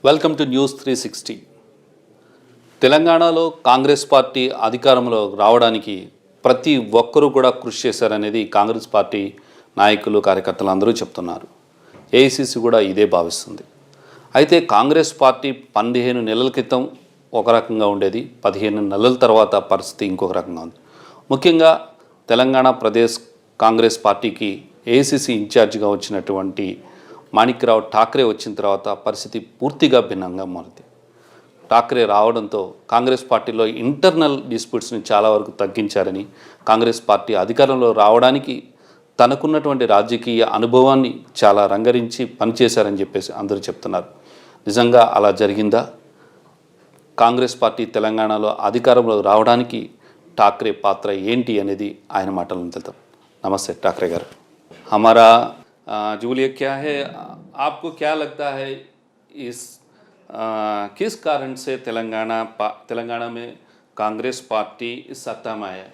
Welcome to news 360. తెలంగాణలో Congress party అధికారంలో రావడానికి ప్రతి ఒక్కరూ కూడా కృషి చేశారనేది కాంగ్రెస్ పార్టీ నాయకులు కార్యకర్తలు అందరూ చెప్తున్నారు. ఏఐసిసి కూడా ఇదే భావిస్తుంది. అయితే కాంగ్రెస్ పార్టీ 15 నెలల క్రితం ఒక రకంగా ఉండేది, 15 నెలల తర్వాత పరిస్థితి ఇంకొక రకంగా ఉంది. ముఖ్యంగా తెలంగాణ ప్రదేశ్ కాంగ్రెస్ పార్టీకి ఏఐసిసి ఇన్ఛార్జిగా వచ్చినటువంటి మాణిక్రావు ఠాక్రే వచ్చిన తర్వాత పరిస్థితి పూర్తిగా భిన్నంగా మారింది. ఠాక్రే రావడంతో కాంగ్రెస్ పార్టీలో ఇంటర్నల్ డిస్ప్యూట్స్ని చాలా వరకు తగ్గించారని, కాంగ్రెస్ పార్టీ అధికారంలో రావడానికి తనకున్నటువంటి రాజకీయ అనుభవాన్ని చాలా రంగరించి పనిచేశారని చెప్పేసి అందరూ చెప్తున్నారు. నిజంగా అలా జరిగిందా? కాంగ్రెస్ పార్టీ తెలంగాణలో అధికారంలో రావడానికి ఠాక్రే పాత్ర ఏంటి అనేది ఆయన మాటలను తెలుద్దాం. నమస్తే ఠాక్రే గారు. हमारा जो बोलिए क्या है, आपको क्या लगता है इस किस कारण से तेलंगाना में कांग्रेस पार्टी इस सत्ता में आया,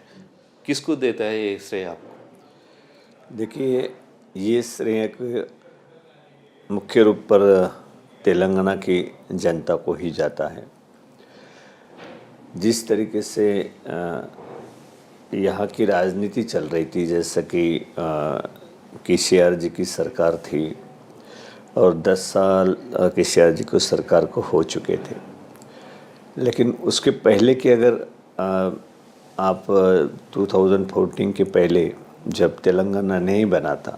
किसको देता है ये श्रेय आपको? देखिए, ये श्रेय मुख्य रूप पर तेलंगाना की जनता को ही जाता है. जिस तरीके से यहाँ की राजनीति चल रही थी, जैसा कि केसीआर जी की सरकार थी और 10 साल केसीआर जी को सरकार को हो चुके थे, लेकिन उसके पहले की अगर आप 2014 के पहले जब तेलंगाना नहीं बना था,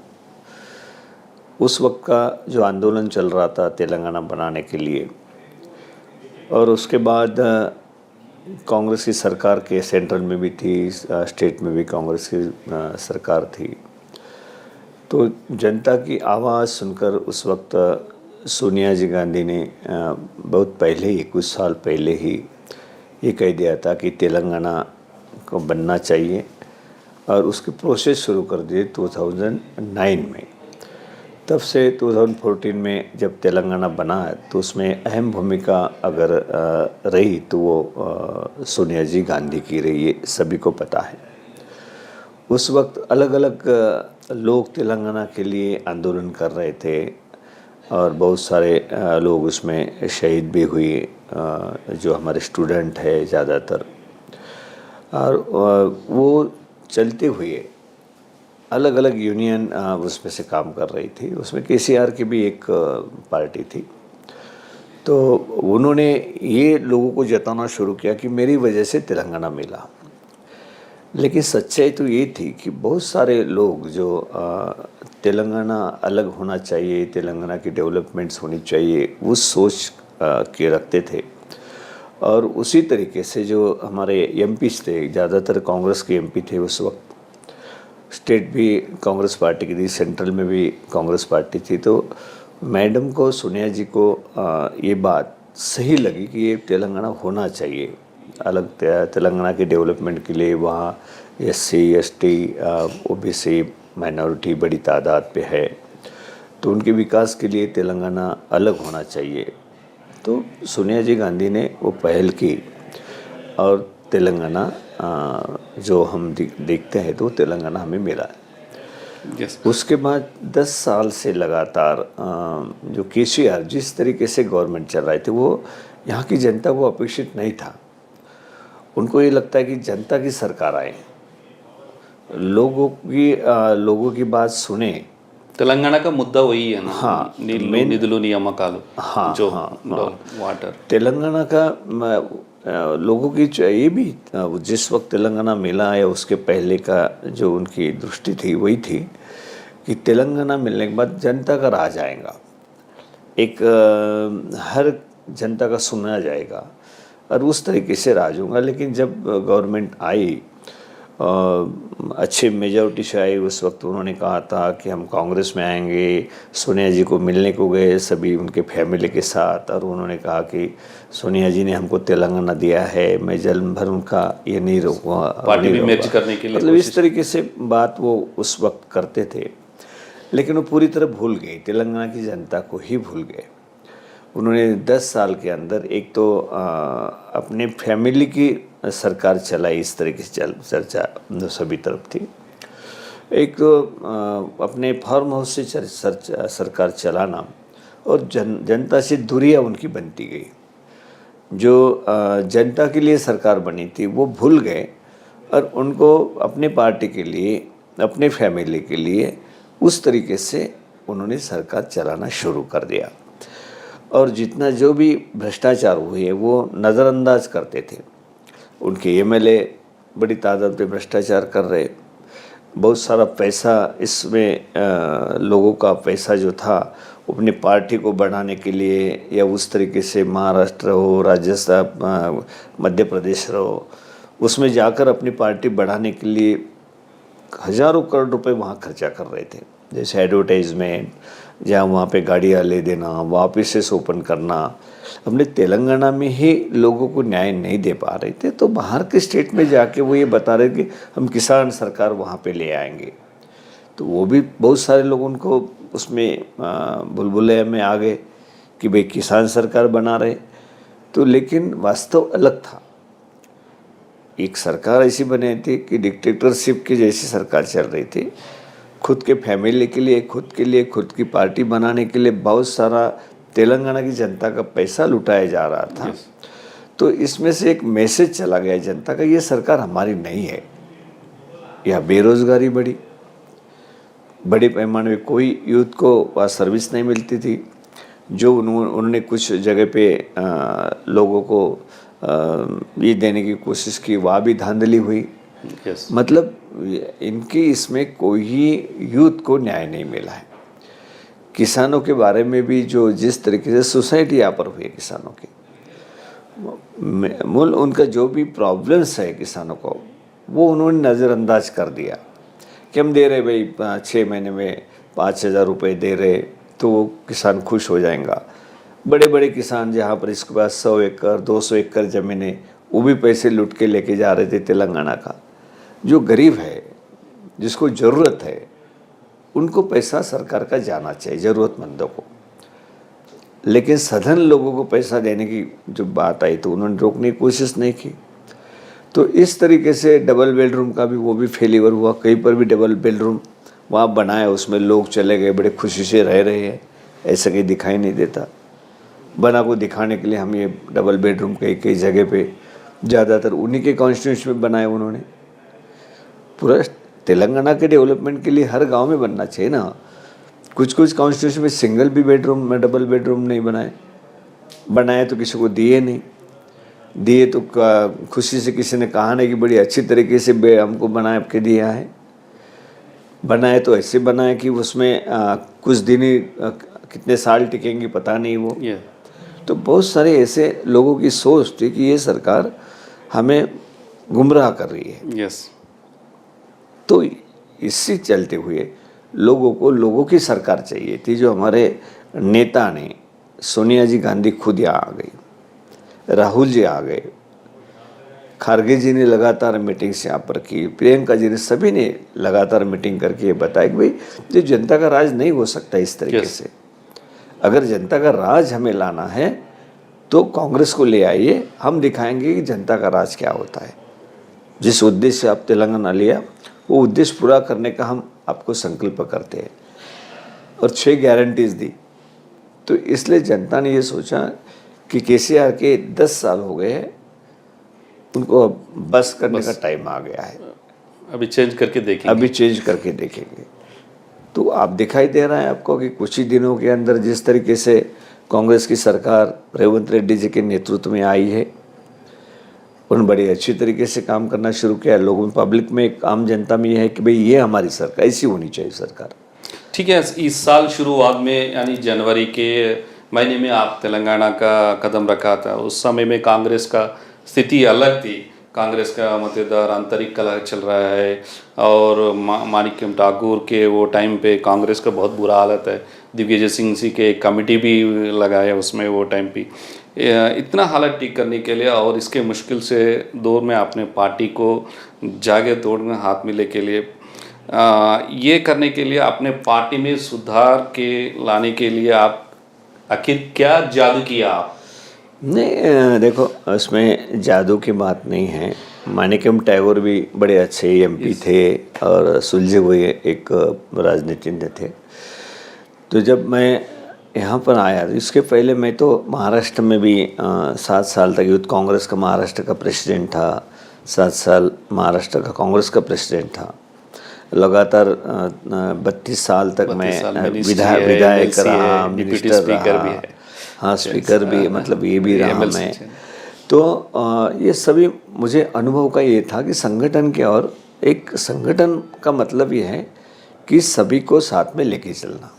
उस वक्त का जो आंदोलन चल रहा था तेलंगाना बनाने के लिए, और उसके बाद कांग्रेस की सरकार के सेंट्रल में भी थी, स्टेट में भी कांग्रेस की सरकार थी, तो जनता की आवाज़ सुनकर उस वक्त सोनिया जी गांधी ने बहुत पहले ही, कुछ साल पहले ही ये कह दिया था कि तेलंगाना को बनना चाहिए, और उसके प्रोसेस शुरू कर दिए 2009 में. तब से 2014 में जब तेलंगाना बना तो उसमें अहम भूमिका अगर रही तो वो सोनिया जी गांधी की रही है, सभी को पता है. उस वक्त अलग अलग लोग तेलंगाना के लिए आंदोलन कर रहे थे और बहुत सारे लोग उसमें शहीद भी हुए, जो हमारे स्टूडेंट है ज़्यादातर. और वो चलते हुए अलग अलग यूनियन उसमें से काम कर रही थी. उसमें केसीआर की भी एक पार्टी थी. तो उन्होंने ये लोगों को जताना शुरू किया कि मेरी वजह से तेलंगाना मिला. लेकिन सच्चाई तो ये थी कि बहुत सारे लोग जो तेलंगाना अलग होना चाहिए, तेलंगाना की डेवलपमेंट्स होनी चाहिए, उस सोच के रखते थे. और उसी तरीके से जो हमारे एमपीज थे, ज़्यादातर कांग्रेस के एमपी थे उस वक्त, स्टेट भी कांग्रेस पार्टी की थी, सेंट्रल में भी कांग्रेस पार्टी थी. तो मैडम को, सोनिया जी को ये बात सही लगी कि ये तेलंगाना होना चाहिए अलग. तेलंगाना के डेवलपमेंट के लिए वहाँ SC ST OBC माइनॉरिटी बड़ी तादाद पे है, तो उनके विकास के लिए तेलंगाना अलग होना चाहिए. तो सोनिया जी गांधी ने वो पहल की और तेलंगाना जो हम देखते हैं तो तेलंगाना हमें मिला. Yes. उसके बाद 10 साल से लगातार जो केसीआर जिस तरीके से गवर्नमेंट चल रहे थे, वो यहाँ की जनता को अपेक्षित नहीं था. उनको ये लगता है कि जनता की सरकार आए, लोगों की बात सुने. తెలంగాణ का मुद्दा वही है ना. हाँ, నిధులు నియామకాలు, हाँ, जो हाँ, वाटर. तेलंगाना का लोगों की ये भी जिस वक्त तेलंगाना मिला है उसके पहले का जो उनकी दृष्टि थी वही थी कि तेलंगाना मिलने के बाद जनता का राज आएगा, एक हर जनता का सुना जाएगा और उस तरीके से राज होगा. लेकिन जब गवर्नमेंट आई, अच्छे मेजॉरिटी से आई, उस वक्त उन्होंने कहा था कि हम कांग्रेस में आएंगे. सोनिया जी को मिलने को गए सभी उनके फैमिली के साथ, और उन्होंने कहा कि सोनिया जी ने हमको तेलंगाना दिया है, मैं जन्म भर उनका ये नहीं रहूँगा, पार्टी में मर्ज करने के लिए मतलब इस तरीके से बात वो उस वक्त करते थे. लेकिन वो पूरी तरह भूल गए, तेलंगाना की जनता को ही भूल गए. उन्होंने 10 साल के अंदर एक तो अपने फैमिली की सरकार चलाई, इस तरीके से चर्चा सभी तरफ थी. एक तो अपने फार्म हाउस से सरकार चलाना, और जनता से दूरियां उनकी बनती गई। जो जनता के लिए सरकार बनी थी वो भूल गए और उनको अपने पार्टी के लिए, अपने फैमिली के लिए उस तरीके से उन्होंने सरकार चलाना शुरू कर दिया। और जितना जो भी भ्रष्टाचार हुए वो नज़रअंदाज करते थे। उनके एमएलए बड़ी तादाद पे भ्रष्टाचार कर रहे, बहुत सारा पैसा इसमें लोगों का पैसा जो था अपनी पार्टी को बढ़ाने के लिए या उस तरीके से महाराष्ट्र हो, राजस्थान, मध्य प्रदेश हो, उसमें जाकर अपनी पार्टी बढ़ाने के लिए हज़ारों करोड़ रुपए वहाँ खर्चा कर रहे थे। जैसे एडवर्टाइजमेंट, जहाँ वहाँ पे गाड़ियाँ ले देना, ऑफिसेस ओपन करना। अपने तेलंगाना में ही लोगों को न्याय नहीं दे पा रहे थे, तो बाहर के स्टेट में जाके वो ये बता रहे कि हम किसान सरकार वहाँ पे ले आएंगे। तो वो भी बहुत सारे लोग उनको उसमें बुलबुले में आ गए कि भाई किसान सरकार बना रहे। तो लेकिन वास्तव अलग था। एक सरकार ऐसी बनी थी कि डिक्टेटरशिप की जैसी सरकार चल रही थी। खुद के फैमिली के लिए, खुद की पार्टी बनाने के लिए बहुत सारा तेलंगाना की जनता का पैसा लुटाया जा रहा था। तो इसमें से एक मैसेज चला गया जनता का, ये सरकार हमारी नहीं है। यह बेरोजगारी बढ़ी, बड़े पैमाने में कोई यूथ को वहाँ सर्विस नहीं मिलती थी। जो उन्होंने कुछ जगह पे लोगों को ये देने की कोशिश की, वहाँ भी धांधली हुई। मतलब इनकी इसमें कोई यूथ को न्याय नहीं मिला है। किसानों के बारे में भी जो जिस तरीके से सोसाइटी यहाँ पर हुई है किसानों की, मूल उनका जो भी प्रॉब्लम्स है किसानों को, वो उन्होंने नज़रअंदाज कर दिया कि हम दे रहे भाई 6 महीने में 5,000 रुपये दे रहे तो वो किसान खुश हो जाएगा। बड़े बड़े किसान जहाँ पर इसके पास 100 एकड़ 200 एकड़ ज़मीनें, वो भी पैसे लूट के लेके जा रहे थे तेलंगाना का। जो गरीब है, जिसको ज़रूरत है, उनको पैसा सरकार का जाना चाहिए, ज़रूरतमंदों को। लेकिन सधन लोगों को पैसा देने की जो बात आई तो उन्होंने रोकने की कोशिश नहीं की। तो इस तरीके से डबल बेडरूम का भी वो भी फेलियर हुआ। कहीं पर भी डबल बेडरूम वहाँ बनाया, उसमें लोग चले गए, बड़े खुशी से रह रहे हैं, ऐसा कहीं दिखाई नहीं देता। बना को दिखाने के लिए हम ये डबल बेडरूम कई कई जगह पे, ज़्यादातर उन्हीं के कॉन्स्टिट्यूंसी में बनाए उन्होंने। पूरा तेलंगाना के डेवलपमेंट के लिए हर गांव में बनना चाहिए ना। कुछ कॉन्स्टिट्यूंसी में सिंगल भी बेडरूम में डबल बेडरूम नहीं बनाए तो किसी को दिए नहीं दिए तो खुशी से किसी ने कहा नहीं कि बड़ी अच्छी तरीके से हमको बना के दिया है। बनाए तो ऐसे बनाए कि उसमें कुछ दिन ही कितने साल टिकेंगे पता नहीं वो। तो बहुत सारे ऐसे लोगों की सोच थी कि ये सरकार हमें गुमराह कर रही है। तो इससे चलते हुए लोगों की सरकार चाहिए थी। जो हमारे नेता ने, सोनिया जी गांधी खुद यहाँ आ गई, राहुल जी आ गए, खारगे जी ने लगातार मीटिंग्स यहाँ पर की, प्रियंका जी ने, सभी ने लगातार मीटिंग करके ये बताया कि भाई जो जनता का राज नहीं हो सकता इस तरीके से। अगर जनता का राज हमें लाना है तो कांग्रेस को ले आइए, हम दिखाएंगे कि जनता का राज क्या होता है। जिस उद्देश्य से आप तेलंगाना लिया वो उद्देश्य पूरा करने का हम आपको संकल्प करते हैं। और 6 गारंटीज़ दी। तो इसलिए जनता ने ये सोचा कि केसीआर के 10 साल हो गए हैं, उनको बस करने का टाइम आ गया है। अभी चेंज करके देखेंगे। तो आप दिखाई दे रहा है आपको कि कुछ ही दिनों के अंदर जिस तरीके से कांग्रेस की सरकार रेवंत रेड्डी जी के नेतृत्व में आई है, उन्होंने बड़ी अच्छी तरीके से काम करना शुरू किया। लोगों में, पब्लिक में, आम जनता में यह है कि भाई ये हमारी सरकार, ऐसी होनी चाहिए सरकार। ठीक है, इस साल शुरुआत में यानी जनवरी के महीने में आप तेलंगाना का कदम रखा था। उस समय में कांग्रेस का स्थिति अलग थी। कांग्रेस का मतेदार आंतरिक कलह चल रहा है और माणिक्यम ठाकुर के वो टाइम पे कांग्रेस का बहुत बुरा हालत है। दिग्विजय सिंह जी के कमेटी भी लगाया उसमें वो टाइम पे। इतना हालत ठीक करने के लिए और इसके मुश्किल से दौर में आपने पार्टी को जागे तोड़ने हाथ मिले के लिए ये करने के लिए अपने पार्टी में सुधार के लाने के लिए आप आखिर क्या जादू किया आप? नहीं, देखो उसमें जादू की बात नहीं है। माणिक्यम टैगोर भी बड़े अच्छे एमपी थे और सुलझे हुए एक राजनीतिज्ञ थे। तो जब मैं यहाँ पर आया, इसके पहले मैं तो महाराष्ट्र में भी 7 साल तक यूथ कांग्रेस का महाराष्ट्र का प्रेसिडेंट था, 7 साल महाराष्ट्र का कांग्रेस का प्रेसिडेंट था। लगातार 32 साल तक मैं विधायक रहा, मिनिस्टर रहा, हाँ स्पीकर भी, मतलब ये भी रहा मैं। तो ये सभी मुझे अनुभव का ये था कि संगठन के, और एक संगठन का मतलब ये है कि सभी को साथ में लेके चलना,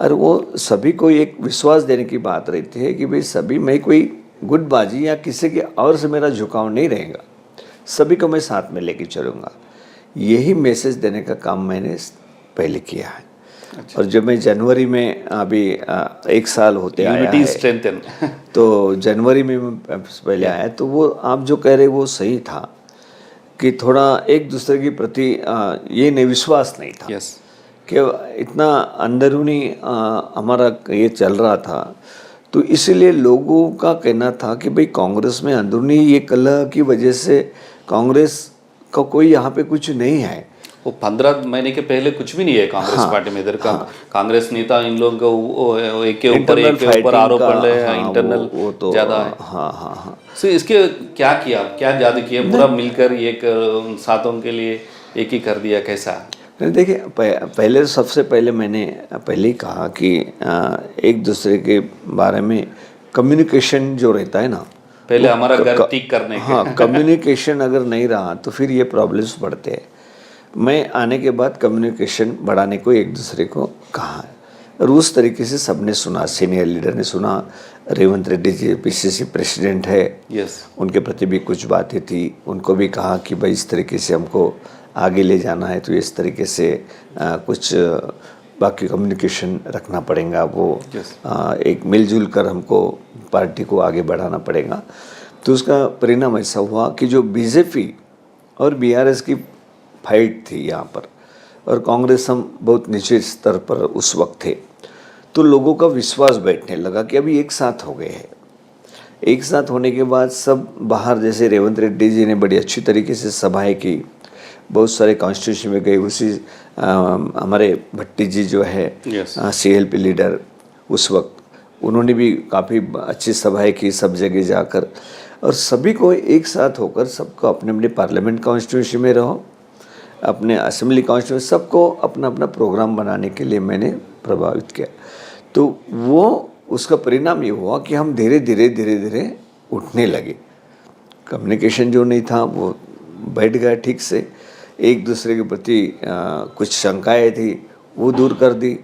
और वो सभी को एक विश्वास देने की बात रहती है कि भाई सभी, मैं कोई गुटबाजी या किसी के और से मेरा झुकाव नहीं रहेगा, सभी को मैं साथ में लेके चलूँगा। यही मैसेज देने का काम मैंने पहले किया है। अच्छा। और जब मैं जनवरी में अभी 1 साल होते आया है, तो जनवरी में मैं पहले आया, तो वो आप जो कह रहे वो सही था कि थोड़ा एक दूसरे के प्रति ये नहीं, विश्वास नहीं था। yes. कि इतना अंदरूनी हमारा ये चल रहा था, तो इसीलिए लोगों का कहना था कि भाई कांग्रेस में अंदरूनी ये कलह की वजह से कांग्रेस का कोई यहाँ पे कुछ नहीं है। वो 15 महीने के पहले कुछ भी नहीं है कांग्रेस पार्टी में। इधर का कांग्रेस नेता इन लोग को एक के ऊपर आरोप पड़ रहे हैं, इंटरनल वो तो ज्यादा है। हाँ। सो इसके क्या किया, क्या जादू किया, पूरा मिलकर एक साथों के लिए एक ही कर दिया, कैसा? देखिए, पहले सबसे पहले मैंने पहले ही कहा कि एक दूसरे के बारे में कम्युनिकेशन जो रहता है ना, पहले हमारा घर ठीक करने के। हाँ, कम्युनिकेशन अगर नहीं रहा तो फिर ये प्रॉब्लम्स बढ़ते हैं। मैं आने के बाद कम्युनिकेशन बढ़ाने को एक दूसरे को कहा है, और उस तरीके से सबने सुना, सीनियर लीडर ने सुना, रेवंत रेड्डी जी पीसीसी प्रेसिडेंट है, उनके प्रति भी कुछ बातें थी, उनको भी कहा कि भाई इस तरीके से हमको आगे ले जाना है, तो इस तरीके से कुछ बाकी कम्युनिकेशन रखना पड़ेगा, वो एक मिलजुल कर हमको पार्टी को आगे बढ़ाना पड़ेगा। तो उसका परिणाम ऐसा हुआ कि जो बीजेपी और बीआरएस की फाइट थी यहाँ पर, और कांग्रेस हम बहुत नीचे स्तर पर उस वक्त थे, तो लोगों का विश्वास बैठने लगा कि अभी एक साथ हो गए हैं। एक साथ होने के बाद सब बाहर, जैसे रेवंत रेड्डी जी ने बड़ी अच्छी तरीके से सभाएं की, बहुत सारे कॉन्स्टिट्यूशन में गए। उसी हमारे भट्टी जी जो है सीएलपी लीडर उस वक्त, उन्होंने भी काफ़ी अच्छी सभाएं की सब जगह जाकर, और सभी को एक साथ होकर सबको अपने अपने पार्लियामेंट कॉन्स्टिट्यूशन में रहो, अपने असेंबली कॉन्स्टिट्यूशन, सबको अपना अपना प्रोग्राम बनाने के लिए मैंने प्रभावित किया। तो वो उसका परिणाम ये हुआ कि हम धीरे धीरे उठने लगे। कम्युनिकेशन जो नहीं था वो बैठ गया ठीक से, एक दूसरे के प्रति कुछ शंकाएं थी वो दूर कर दी,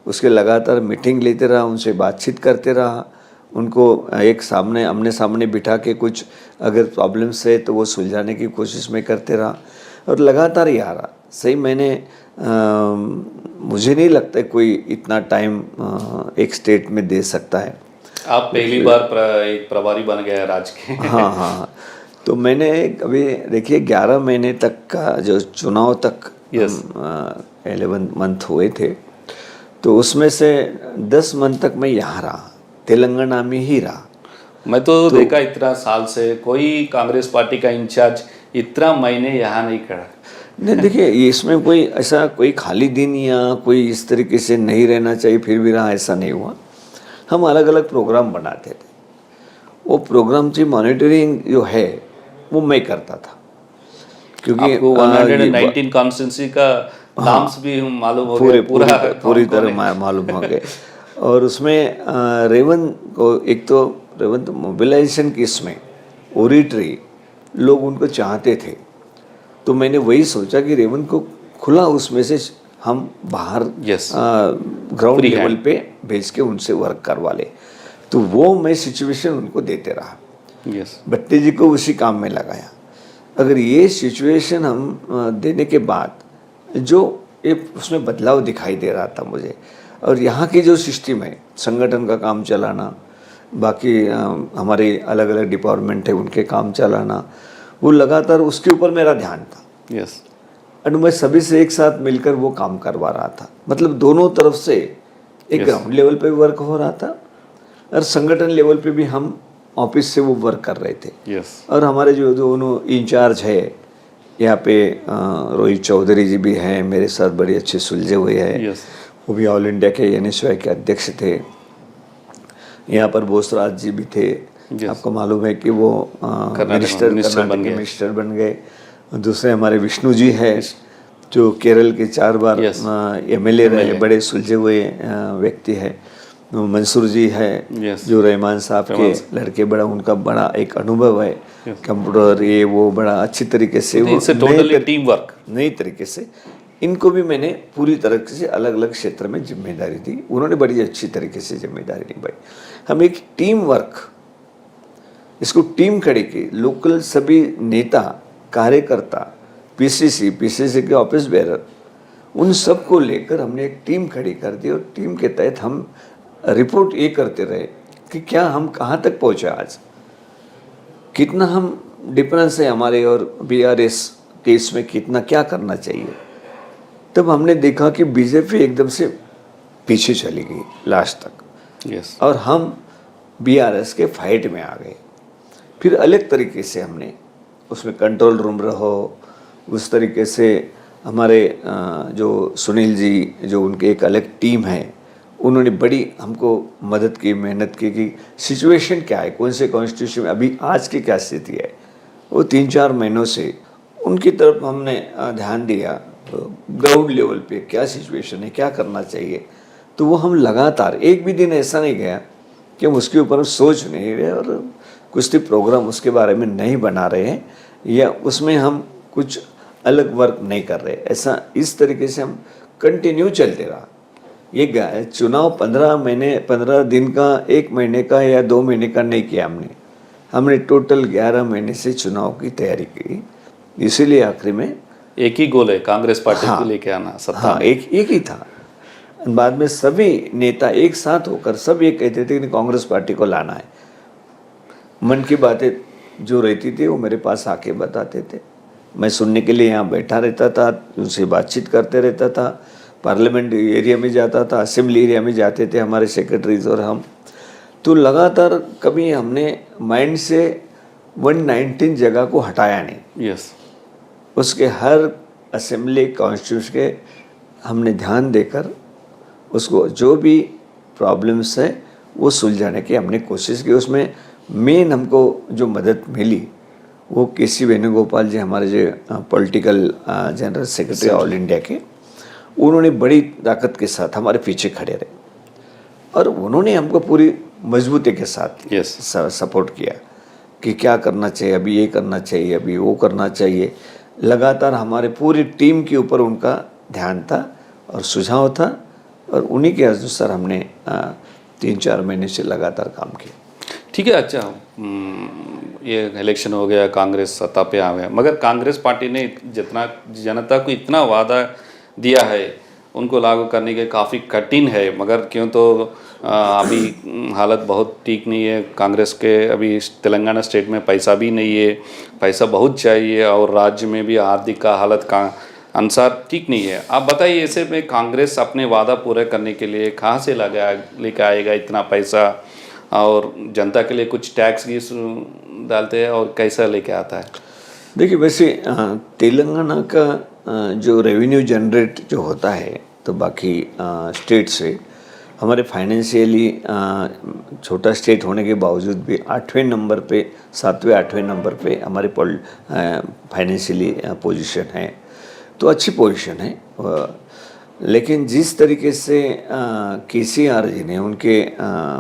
उसके लगातार मीटिंग लेते रहा, उनसे बातचीत करते रहा, उनको एक सामने आमने सामने बिठा के कुछ अगर प्रॉब्लम्स है तो वो सुलझाने की कोशिश में करते रहा, और लगातार ही आ रहा। सही मैंने मुझे नहीं लगता कोई इतना टाइम एक स्टेट में दे सकता है। आप पहली बार एक प्रभारी बन गए राज्य के। हाँ। तो मैंने अभी देखिए 11 महीने तक का जो चुनाव तक 11 मंथ हुए थे, तो उसमें से 10 मंथ तक मैं यहाँ रहा, तेलंगाना में ही रहा। मैं तो देखा इतना साल से कोई कांग्रेस पार्टी का इंचार्ज इतना महीने यहाँ नहीं खड़ा। नहीं, देखिए इसमें कोई ऐसा कोई खाली दिन या कोई इस तरीके से नहीं रहना चाहिए फिर भी रहा, ऐसा नहीं हुआ। हम अलग अलग प्रोग्राम बनाते थे, वो प्रोग्राम की मॉनिटरिंग जो है वो मैं करता था, क्योंकि आपको 119 कॉन्स्टिट्यूंसी का नाम्स भी मालूम हो गए, पूरी तरह मालूम हो गए। और उसमें रेवंत को, एक तो रेवंत मोबिलाइजेशन की इसमें ओरिटरी लोग उनको चाहते थे, तो मैंने वही सोचा कि रेवंत को खुला उसमें से हम बाहर ग्राउंड लेवल पे भेज के उनसे वर्क करवा ले। तो वो मैं सिचुएशन उनको देते रहा। भट्टी जी को उसी काम में लगाया। अगर ये सिचुएशन हम देने के बाद जो ये उसमें बदलाव दिखाई दे रहा था मुझे, और यहाँ की जो सिस्टम है संगठन का काम चलाना, बाकी हमारे अलग अलग डिपार्टमेंट है उनके काम चलाना, वो लगातार उसके ऊपर मेरा ध्यान था। और मैं सभी से एक साथ मिलकर वो काम करवा रहा था। मतलब दोनों तरफ से एक ग्राउंड लेवल पे वर्क हो रहा था, और संगठन लेवल पे भी हम ऑफिस से वो वर्क कर रहे थे। और हमारे जो दोनों इंचार्ज है यहाँ पे, रोहित चौधरी जी भी हैं मेरे साथ, बड़े अच्छे सुलझे हुए हैं। वो भी ऑल इंडिया के NSY के अध्यक्ष थे। यहाँ पर बोसराज जी भी थे। आपको मालूम है कि वो कर्नाटक मिनिस्टर बन गए। दूसरे हमारे विष्णु जी है जो केरल के 4 बार MLA रहे, बड़े सुलझे हुए व्यक्ति है। मंसूर जी है जो रहमान साहब के लड़के, बड़ा उनका बड़ा एक अनुभव है कंप्यूटर ये वो, बड़ा अच्छी तरीके से वो टीम वर्क नई तरीके से। इनको भी मैंने पूरी तरह से अलग अलग क्षेत्र में जिम्मेदारी दी, उन्होंने बड़ी अच्छी तरीके से जिम्मेदारी निभाई। हम एक टीम वर्क, इसको टीम खड़ी की, लोकल सभी नेता कार्यकर्ता, PCC के ऑफिस बेरर, उन सबको लेकर हमने एक टीम खड़ी कर दी और टीम के तहत हम रिपोर्ट ये करते रहे कि क्या हम कहाँ तक पहुँचे, आज कितना हम डिफरेंस है हमारे और BRS केस में, कितना क्या करना चाहिए। तब हमने देखा कि BJP एकदम से पीछे चली गई लास्ट तक और हम BRS के फाइट में आ गए। फिर अलग तरीके से हमने उसमें कंट्रोल रूम रहो, उस तरीके से हमारे जो सुनील जी जो उनके एक अलग टीम है, उन्होंने बड़ी हमको मदद की, मेहनत की कि सिचुएशन क्या है, कौन से कॉन्स्टिट्यूशन में अभी आज की क्या स्थिति है। वो 3-4 महीनों से उनकी तरफ हमने ध्यान दिया, ग्राउंड लेवल पे क्या सिचुएशन है, क्या करना चाहिए। तो वो हम लगातार, एक भी दिन ऐसा नहीं गया कि हम उसके ऊपर सोच नहीं रहे और कुछ प्रोग्राम उसके बारे में नहीं बना रहे हैं या उसमें हम कुछ अलग वर्क नहीं कर रहे। ऐसा इस तरीके से हम कंटिन्यू चलते रहा। ये चुनाव 15 दिन का, 1 महीने का या 2 महीने का नहीं किया हमने टोटल 11 महीने से चुनाव की तैयारी की। इसीलिए आखिरी में एक ही गोल है, कांग्रेस पार्टी को लेके आना सत्ता। हाँ, एक ही था। बाद में सभी नेता एक साथ होकर सब ये कहते थे कि कांग्रेस पार्टी को लाना है। मन की बातें जो रहती थी वो मेरे पास आके बताते थे, मैं सुनने के लिए यहाँ बैठा रहता था, उनसे बातचीत करते रहता था। पार्लियामेंट एरिया में जाता था, असेंबली एरिया में जाते थे हमारे सेक्रेटरीज और हम, तो लगातार कभी हमने माइंड से 119 जगह को हटाया नहीं। उसके हर असेंबली कॉन्स्टिट्यूशन के हमने ध्यान देकर उसको जो भी प्रॉब्लम्स है वो सुलझाने की हमने कोशिश की। उसमें मेन हमको जो मदद मिली वो KC वेणुगोपाल जी, हमारे जो political general secretary all India के, उन्होंने बड़ी ताकत के साथ हमारे पीछे खड़े रहे और उन्होंने हमको पूरी मजबूती के साथ सपोर्ट किया कि क्या करना चाहिए, अभी ये करना चाहिए, अभी वो करना चाहिए। लगातार हमारे पूरी टीम के ऊपर उनका ध्यान था और सुझाव था और उन्हीं के अनुसार हमने 3-4 महीने से लगातार काम किया। ठीक है। अच्छा, ये इलेक्शन हो गया, कांग्रेस सत्ता पे आ गया, मगर कांग्रेस पार्टी ने जितना जनता को इतना वादा दिया है उनको लागू करने के काफ़ी कठिन है, मगर क्यों तो अभी हालत बहुत ठीक नहीं है कांग्रेस के। अभी तेलंगाना स्टेट में पैसा भी नहीं है, पैसा बहुत चाहिए और राज्य में भी आर्थिक का हालत का अनुसार ठीक नहीं है। आप बताइए, ऐसे में कांग्रेस अपने वादा पूरे करने के लिए कहाँ से लेकर आएगा इतना पैसा, और जनता के लिए कुछ टैक्स भी डालते हैं और कैसा लेके आता है? देखिए, वैसे तेलंगाना का जो रेवेन्यू जनरेट जो होता है तो बाकी स्टेट से हमारे फाइनेंशियली छोटा स्टेट होने के बावजूद भी 8वें नंबर पे, 7वें 8वें नंबर पे हमारे फाइनेंशियली पोजीशन है, तो अच्छी पोजीशन है। लेकिन जिस तरीके से KCR जी ने उनके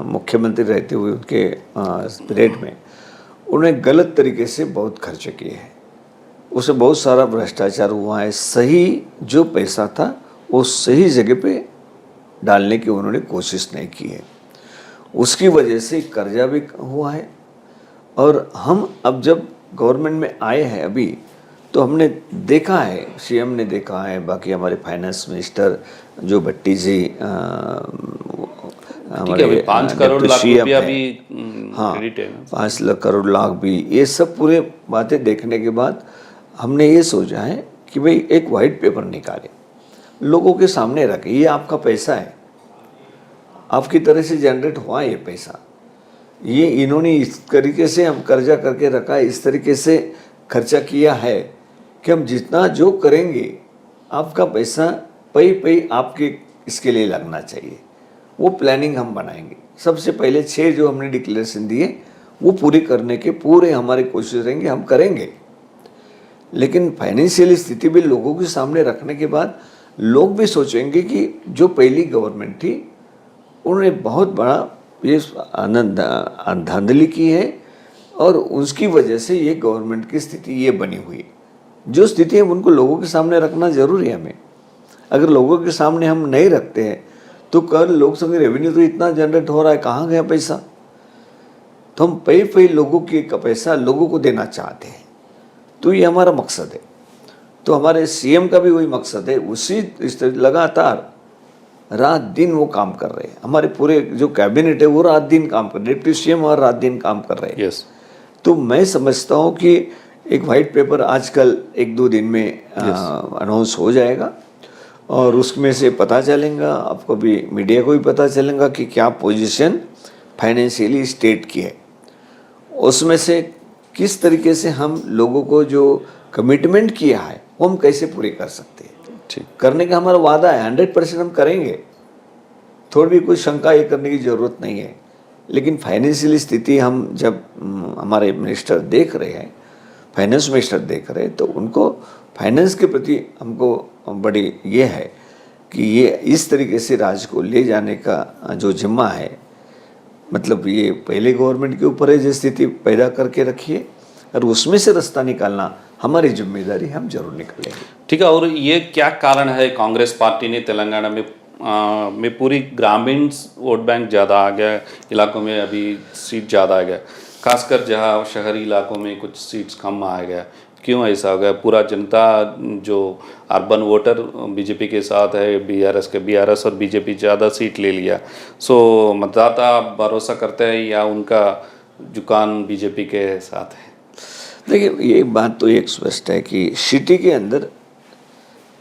मुख्यमंत्री रहते हुए उनके पीरियड में उन्होंने गलत तरीके से बहुत खर्च किए हैं, उससे बहुत सारा भ्रष्टाचार हुआ है। सही जो पैसा था वो सही जगह पे डालने की उन्होंने कोशिश नहीं की है, उसकी वजह से कर्जा भी हुआ है। और हम अब जब गवर्नमेंट में आए हैं अभी, तो हमने देखा है, CM ने देखा है, बाकी हमारे फाइनेंस मिनिस्टर जो भट्टी जी, हमारे 5 करोड़ लाख रुपया भी, हाँ 5 करोड़ लाख भी, ये सब पूरे बातें देखने के बाद हमने ये सोचा है कि भाई एक वाइट पेपर निकाले, लोगों के सामने रखे, ये आपका पैसा है, आपकी तरह से जनरेट हुआ ये पैसा, ये इन्होंने इस तरीके से हम कर्जा करके रखा है, इस तरीके से खर्चा किया है कि हम जितना जो करेंगे आपका पैसा पई आपके इसके लिए लगना चाहिए, वो प्लानिंग हम बनाएंगे। सबसे पहले 6 जो हमने डिक्लेरेशन दिए वो पूरे करने के पूरे हमारे कोशिश रहेंगे, हम करेंगे। लेकिन फाइनेंशियल स्थिति भी लोगों के सामने रखने के बाद लोग भी सोचेंगे कि जो पहली गवर्नमेंट थी उन्होंने बहुत बड़ा ये धांधली की है और उसकी वजह से ये गवर्नमेंट की स्थिति ये बनी हुई है। जो स्थिति है उनको लोगों के सामने रखना जरूरी है हमें। अगर लोगों के सामने हम नहीं रखते हैं तो कल लोग समझे रेवेन्यू तो इतना जनरेट हो रहा है, कहाँ गया पैसा। तो हम पे लोगों की पैसा लोगों को देना चाहते हैं, तो ये हमारा मकसद है। तो हमारे सीएम का भी वही मकसद है, उसी लगातार रात दिन वो काम कर रहे हैं। हमारे पूरे जो कैबिनेट है वो रात दिन काम कर रहे हैं, डिप्टी सीएम और रात दिन काम कर रहे हैं। यस। तो मैं समझता हूँ कि एक वाइट पेपर आजकल 1-2 दिन में अनाउंस हो जाएगा और उसमें से पता चलेगा, आपको भी मीडिया को भी पता चलेगा कि क्या पोजीशन फाइनेंशियली स्टेट की है। उसमें से किस तरीके से हम लोगों को जो कमिटमेंट किया है वो हम कैसे पूरे कर सकते हैं। ठीक, करने का हमारा वादा है, 100% हम करेंगे। थोड़ी भी कोई शंका ये करने की ज़रूरत नहीं है। लेकिन फाइनेंशियल स्थिति हम जब हमारे मिनिस्टर देख रहे हैं, फाइनेंस मिनिस्टर देख रहे हैं, तो उनको फाइनेंस के प्रति हमको बड़ी ये है कि ये इस तरीके से राज्य को ले जाने का जो जिम्मा है, मतलब ये पहले गवर्नमेंट के ऊपर है जो स्थिति पैदा करके रखी है और उसमें से रास्ता निकालना हमारी जिम्मेदारी, हम जरूर निकालेंगे। ठीक है। और ये क्या कारण है कांग्रेस पार्टी ने तेलंगाना में पूरी ग्रामीण वोट बैंक ज़्यादा आ गया, इलाकों में अभी सीट ज़्यादा आ गया, खासकर जहाँ शहरी इलाकों में कुछ सीट्स कम आ गया, क्यों ऐसा हो गया? पूरा जनता जो अर्बन वोटर बीजेपी के साथ है, बीआरएस और बीजेपी ज़्यादा सीट ले लिया, सो मतदाता भरोसा करते हैं या उनका झुकान बीजेपी के साथ है? देखिए, ये बात तो एक स्पष्ट है कि सिटी के अंदर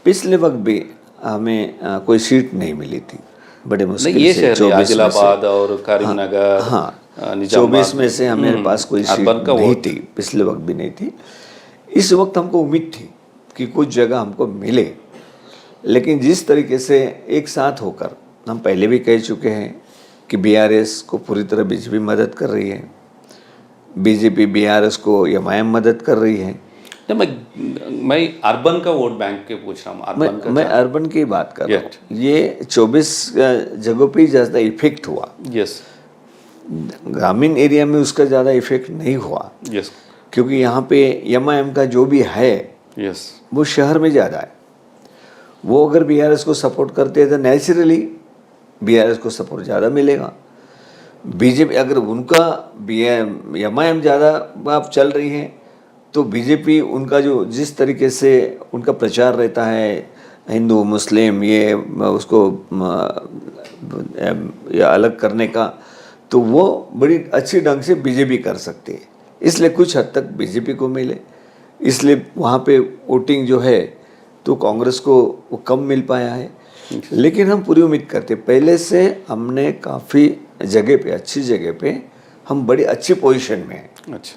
पिछले वक्त भी हमें कोई सीट नहीं मिली थी, बड़े मुश्किल ये से। शहर आदिलाबाद और करीमनगर, हाँ, निजामाबाद 24 में से हमारे पास कोई सीट नहीं थी, पिछले वक्त भी नहीं थी। इस वक्त हमको उम्मीद थी कि कुछ जगह हमको मिले, लेकिन जिस तरीके से एक साथ होकर हम पहले भी कह चुके हैं कि बीआरएस को पूरी तरह बीजेपी मदद कर रही है, बीजेपी बीआरएस को एमआईएम मदद कर रही है। मैं अर्बन का वोट बैंक के पूछ रहा हूँ। मैं अर्बन की बात कर रहा हूँ। ये 24 जगहों पे ज़्यादा इफेक्ट हुआ। यस। ग्रामीण एरिया में उसका ज़्यादा इफेक्ट नहीं हुआ। यस। क्योंकि यहाँ पे एमआईएम का जो भी है, यस, वो शहर में ज़्यादा है। वो अगर बीआरएस को सपोर्ट करते हैं तो नेचुरली बीआरएस को सपोर्ट ज़्यादा मिलेगा। बीजेपी अगर उनका एमआईएम ज़्यादा आप चल रही है तो बीजेपी उनका जो जिस तरीके से उनका प्रचार रहता है हिंदू मुस्लिम ये उसको या अलग करने का, तो वो बड़ी अच्छी ढंग से बीजेपी कर सकती है। इसलिए कुछ हद तक बीजेपी को मिले, इसलिए वहाँ पे वोटिंग जो है तो कांग्रेस को वो कम मिल पाया है। लेकिन हम पूरी उम्मीद करते, पहले से हमने काफ़ी जगह पे, अच्छी जगह पे हम बड़ी अच्छी पोजीशन में हैं। अच्छा।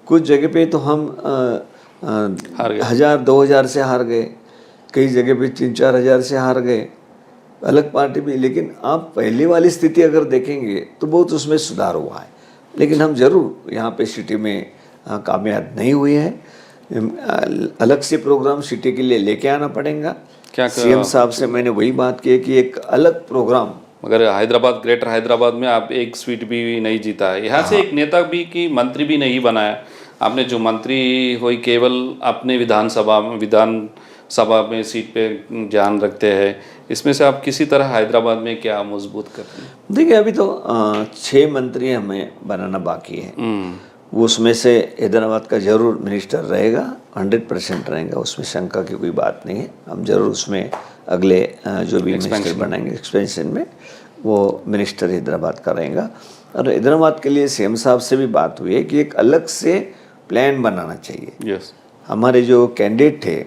कुछ जगह पे तो हम 1000-2000 से हार गए, कई जगह पे 3-4 हज़ार से हार गए, अलग पार्टी भी। लेकिन आप पहली वाली स्थिति अगर देखेंगे तो बहुत उसमें सुधार हुआ है। लेकिन हम जरूर यहाँ पे सिटी में कामयाब नहीं हुए हैं। अलग से प्रोग्राम सिटी के लिए लेके आना पड़ेगा। क्या सीएम साहब से मैंने वही बात की है कि एक अलग प्रोग्राम, मगर हैदराबाद, ग्रेटर हैदराबाद में आप एक सीट भी नहीं जीता है, यहाँ से एक नेता भी की मंत्री भी नहीं बनाया आपने। जो मंत्री हुई केवल अपने विधानसभा में सीट पे ध्यान रखते हैं, इसमें से आप किसी तरह हैदराबाद में क्या मजबूत करते हैं? देखिए, अभी तो 6 मंत्री हमें बनाना बाकी है। उसमें से हैदराबाद का जरूर मिनिस्टर रहेगा, 100% रहेगा, उसमें शंका की कोई बात नहीं है। हम जरूर उसमें अगले जो भी मिनिस्टर बनाएंगे एक्सपेंशन में, वो मिनिस्टर हैदराबाद का रहेगा। और हैदराबाद के लिए सीएम साहब से भी बात हुई है कि एक अलग से प्लान बनाना चाहिए। यस। हमारे जो कैंडिडेट थे,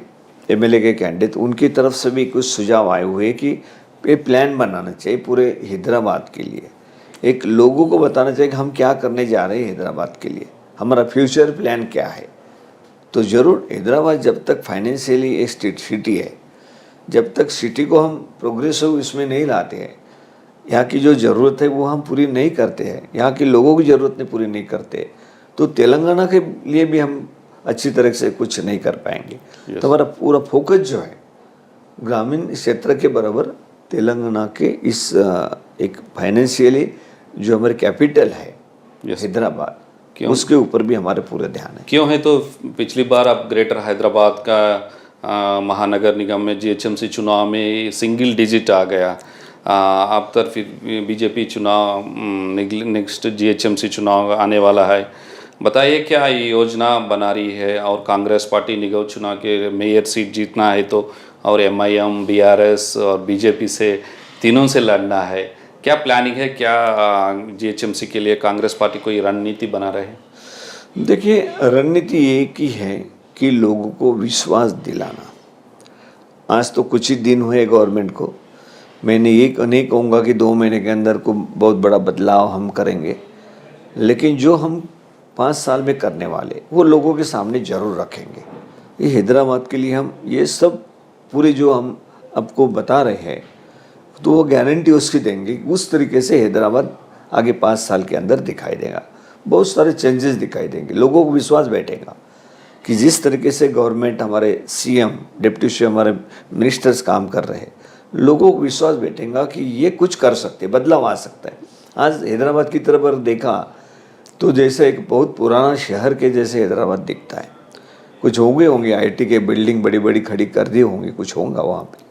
एमएलए के कैंडिडेट, उनकी तरफ से भी कुछ सुझाव आए हुए कि ये प्लान बनाना चाहिए पूरे हैदराबाद के लिए। एक लोगों को बताना चाहिए कि हम क्या करने जा रहे हैं हैदराबाद के लिए, हमारा फ्यूचर प्लान क्या है। तो ज़रूर हैदराबाद जब तक फाइनेंशियली एक स्टेट सिटी है, जब तक सिटी को हम प्रोग्रेसिव इसमें नहीं लाते हैं, यहाँ की जो ज़रूरत है वो हम पूरी नहीं करते हैं, यहाँ के लोगों की ज़रूरत पूरी नहीं करते, तो तेलंगाना के लिए भी हम अच्छी तरह से कुछ नहीं कर पाएंगे। तो हमारा पूरा फोकस जो है ग्रामीण क्षेत्र के बराबर तेलंगाना के इस एक फाइनेंशियली जो हमारे कैपिटल है हैदराबाद, उसके ऊपर भी हमारे पूरे ध्यान है। क्यों है? तो पिछली बार आप ग्रेटर हैदराबाद का महानगर निगम में जीएचएमसी चुनाव में सिंगल डिजिट आ गया। अब तक फिर बीजेपी चुनाव नेक्स्ट जीएचएमसी चुनाव आने वाला है। बताइए क्या योजना बना रही है? और कांग्रेस पार्टी निगम चुनाव के मेयर सीट जीतना है तो, और एमआईएम, बीआरएस और बीजेपी से तीनों से लड़ना है। क्या प्लानिंग है? क्या जीएचएमसी के लिए कांग्रेस पार्टी कोई रणनीति बना रहे हैं? देखिए, रणनीति एक ही है कि लोगों को विश्वास दिलाना। आज तो कुछ ही दिन हुए गवर्नमेंट को, मैंने ये नहीं कहूँगा कि 2 महीने के अंदर को बहुत बड़ा बदलाव हम करेंगे, लेकिन जो हम 5 साल में करने वाले वो लोगों के सामने ज़रूर रखेंगे। ये हैदराबाद के लिए हम ये सब पूरे जो हम आपको बता रहे हैं, तो वो गारंटी उसकी देंगे, उस तरीके से हैदराबाद आगे 5 साल के अंदर दिखाई देगा। बहुत सारे चेंजेस दिखाई देंगे, लोगों को विश्वास बैठेगा कि जिस तरीके से गवर्नमेंट, हमारे सीएम, डिप्टी सीएम, हमारे मिनिस्टर्स काम कर रहे हैं, लोगों को विश्वास बैठेगा कि ये कुछ कर सकते, बदलाव आ सकता है। आज हैदराबाद की तरफ अगर देखा तो जैसे एक बहुत पुराना शहर के जैसे हैदराबाद दिखता है। कुछ होंगे आईटी के बिल्डिंग बड़ी बड़ी खड़ी कर दी होंगी, कुछ होगा वहाँ पे।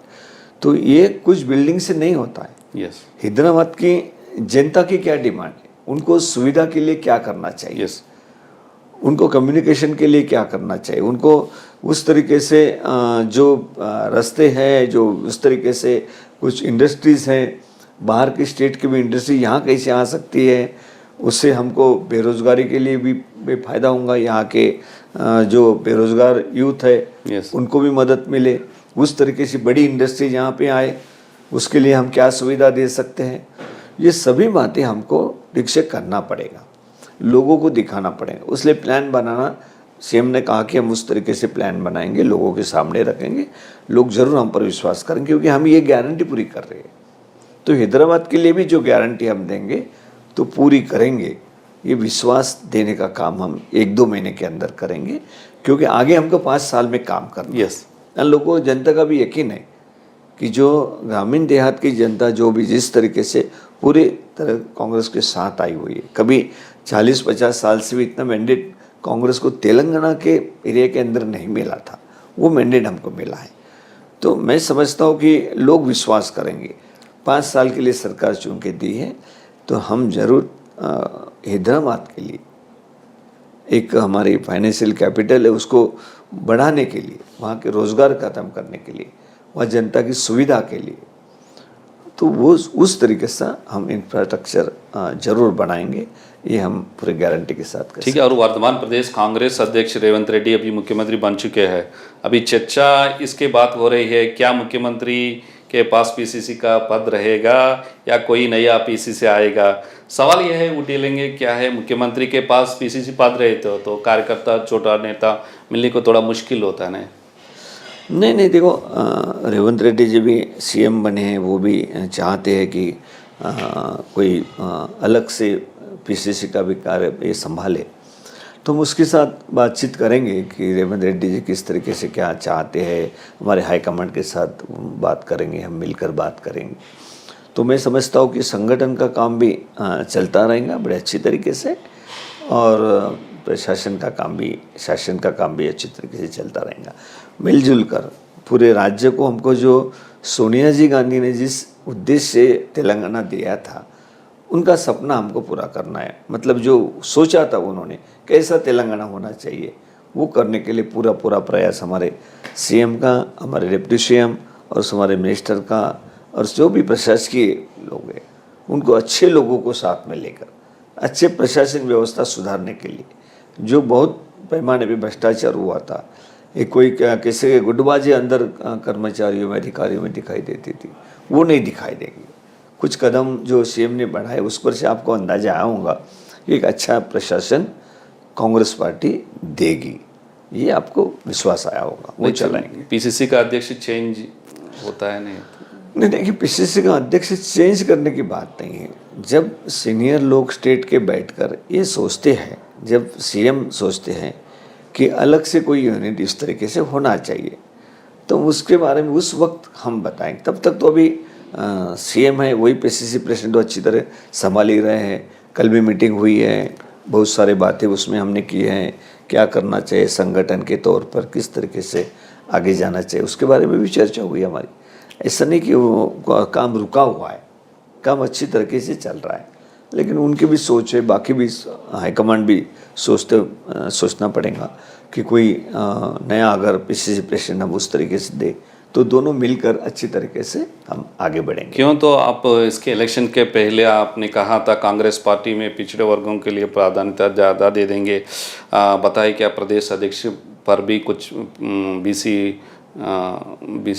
तो ये कुछ बिल्डिंग से नहीं होता है। यस। हैदराबाद की जनता की क्या डिमांड है, उनको सुविधा के लिए क्या करना चाहिए, यस, उनको कम्युनिकेशन के लिए क्या करना चाहिए, उनको उस तरीके से जो रास्ते हैं, जो उस तरीके से कुछ इंडस्ट्रीज़ हैं, बाहर की स्टेट की भी इंडस्ट्री यहाँ कैसे आ सकती है, उससे हमको बेरोज़गारी के लिए भी फ़ायदा होगा। यहाँ के जो बेरोज़गार यूथ है यस, उनको भी मदद मिले, उस तरीके से बड़ी इंडस्ट्री यहाँ पे आए, उसके लिए हम क्या सुविधा दे सकते हैं। ये सभी बातें हमको विकसित करना पड़ेगा, लोगों को दिखाना पड़ेगा। उसलिए प्लान बनाना, सीएम ने कहा कि हम उस तरीके से प्लान बनाएंगे, लोगों के सामने रखेंगे, लोग ज़रूर हम पर विश्वास करेंगे, क्योंकि हम ये गारंटी पूरी कर रहे हैं। तो हैदराबाद के लिए भी जो गारंटी हम देंगे तो पूरी करेंगे। ये विश्वास देने का काम हम 1-2 महीने के अंदर करेंगे, क्योंकि आगे हमको 5 साल में काम करना है। यस। लोगों, जनता का भी यकीन है कि जो ग्रामीण देहात की जनता जो भी जिस तरीके से पूरी तरह कांग्रेस के साथ आई हुई है, कभी 40-50 साल से भी इतना मैंडेट कांग्रेस को तेलंगाना के एरिया के अंदर नहीं मिला था, वो मैंडेट हमको मिला है। तो मैं समझता हूँ कि लोग विश्वास करेंगे। 5 साल के लिए सरकार चुन के दी है, तो हम ज़रूर हैदराबाद के लिए एक हमारी फाइनेंशियल कैपिटल है, उसको बढ़ाने के लिए, वहाँ के रोज़गार ख़त्म करने के लिए, वहाँ जनता की सुविधा के लिए, तो वो उस तरीके से हम इंफ्रास्ट्रक्चर जरूर बनाएंगे। ये हम पूरे गारंटी के साथ करेंगे। ठीक है। और वर्तमान प्रदेश कांग्रेस अध्यक्ष रेवंत रेड्डी अभी मुख्यमंत्री बन चुके हैं। अभी चर्चा इसके बात हो रही है, क्या मुख्यमंत्री के पास पीसीसी का पद रहेगा या कोई नया पीसीसी आएगा? सवाल यह है, उठेलेंगे क्या है, मुख्यमंत्री के पास पीसीसी पद रहे तो कार्यकर्ता, छोटा नेता मिलने को थोड़ा मुश्किल होता है। नहीं, देखो, रेवंत रेड्डी जी भी सीएम बने हैं, वो भी चाहते हैं कि कोई अलग से पीसीसी का भी कार्य ये संभाले। तो हम उसके साथ बातचीत करेंगे कि रेवंत रेड्डी जी किस तरीके से क्या चाहते हैं, हमारे हाईकमांड के साथ बात करेंगे, हम मिलकर बात करेंगे। तो मैं समझता हूँ कि संगठन का काम भी चलता रहेगा बड़े अच्छी तरीके से, और प्रशासन का काम भी, शासन का काम भी अच्छी तरीके से चलता रहेगा। मिलजुल कर पूरे राज्य को, हमको जो सोनिया जी गांधी ने जिस उद्देश्य से तेलंगाना दिया था, उनका सपना हमको पूरा करना है। मतलब जो सोचा था उन्होंने कैसा तेलंगाना होना चाहिए, वो करने के लिए पूरा प्रयास हमारे सीएम का, हमारे डिप्टी सीएम और हमारे मिनिस्टर का, और जो भी प्रशासकीय लोग हैं, उनको अच्छे लोगों को साथ में लेकर अच्छे प्रशासन व्यवस्था सुधारने के लिए, जो बहुत पैमाने पे भ्रष्टाचार हुआ था, एक कोई कैसे गुटबाजी अंदर कर्मचारियों में, अधिकारियों में दिखाई देती थी, वो नहीं दिखाई देगी। कुछ कदम जो सीएम ने बढ़ाए उस पर से आपको अंदाजा आया होगा, एक अच्छा प्रशासन कांग्रेस पार्टी देगी, ये आपको विश्वास आया होगा, वो चलाएंगे। पीसीसी का अध्यक्ष चेंज होता है नहीं। नहीं, देखिए पीसीसी का अध्यक्ष चेंज करने की बात नहीं है। जब सीनियर लोग स्टेट के बैठकर ये सोचते हैं, जब सीएम सोचते हैं कि अलग से कोई यूनिट इस तरीके से होना चाहिए, तो उसके बारे में उस वक्त हम बताएंगे। तब तक तो अभी सीएम है, वही पीसीसी प्रेसिडेंट तो अच्छी तरह संभाल ही रहे हैं। कल भी मीटिंग हुई है, बहुत सारी बातें उसमें हमने की हैं, क्या करना चाहिए संगठन के तौर पर, किस तरीके से आगे जाना चाहिए, उसके बारे में भी चर्चा हुई हमारी। ऐसा नहीं कि वो काम रुका हुआ है, काम अच्छी तरीके से चल रहा है, लेकिन उनकी भी सोच है, बाकी भी हाईकमांड भी सोचना पड़ेगा कि कोई नया अगर पीसीसी प्रेसिडेंट हम उस तरीके से दे तो दोनों मिलकर अच्छी तरीके से हम आगे बढ़ेंगे। क्यों, तो आप इसके इलेक्शन के पहले आपने कहा था कांग्रेस पार्टी में पिछड़े वर्गों के लिए प्राधान्यता ज़्यादा दे देंगे। बताइए क्या प्रदेश अध्यक्ष पर भी कुछ बीसी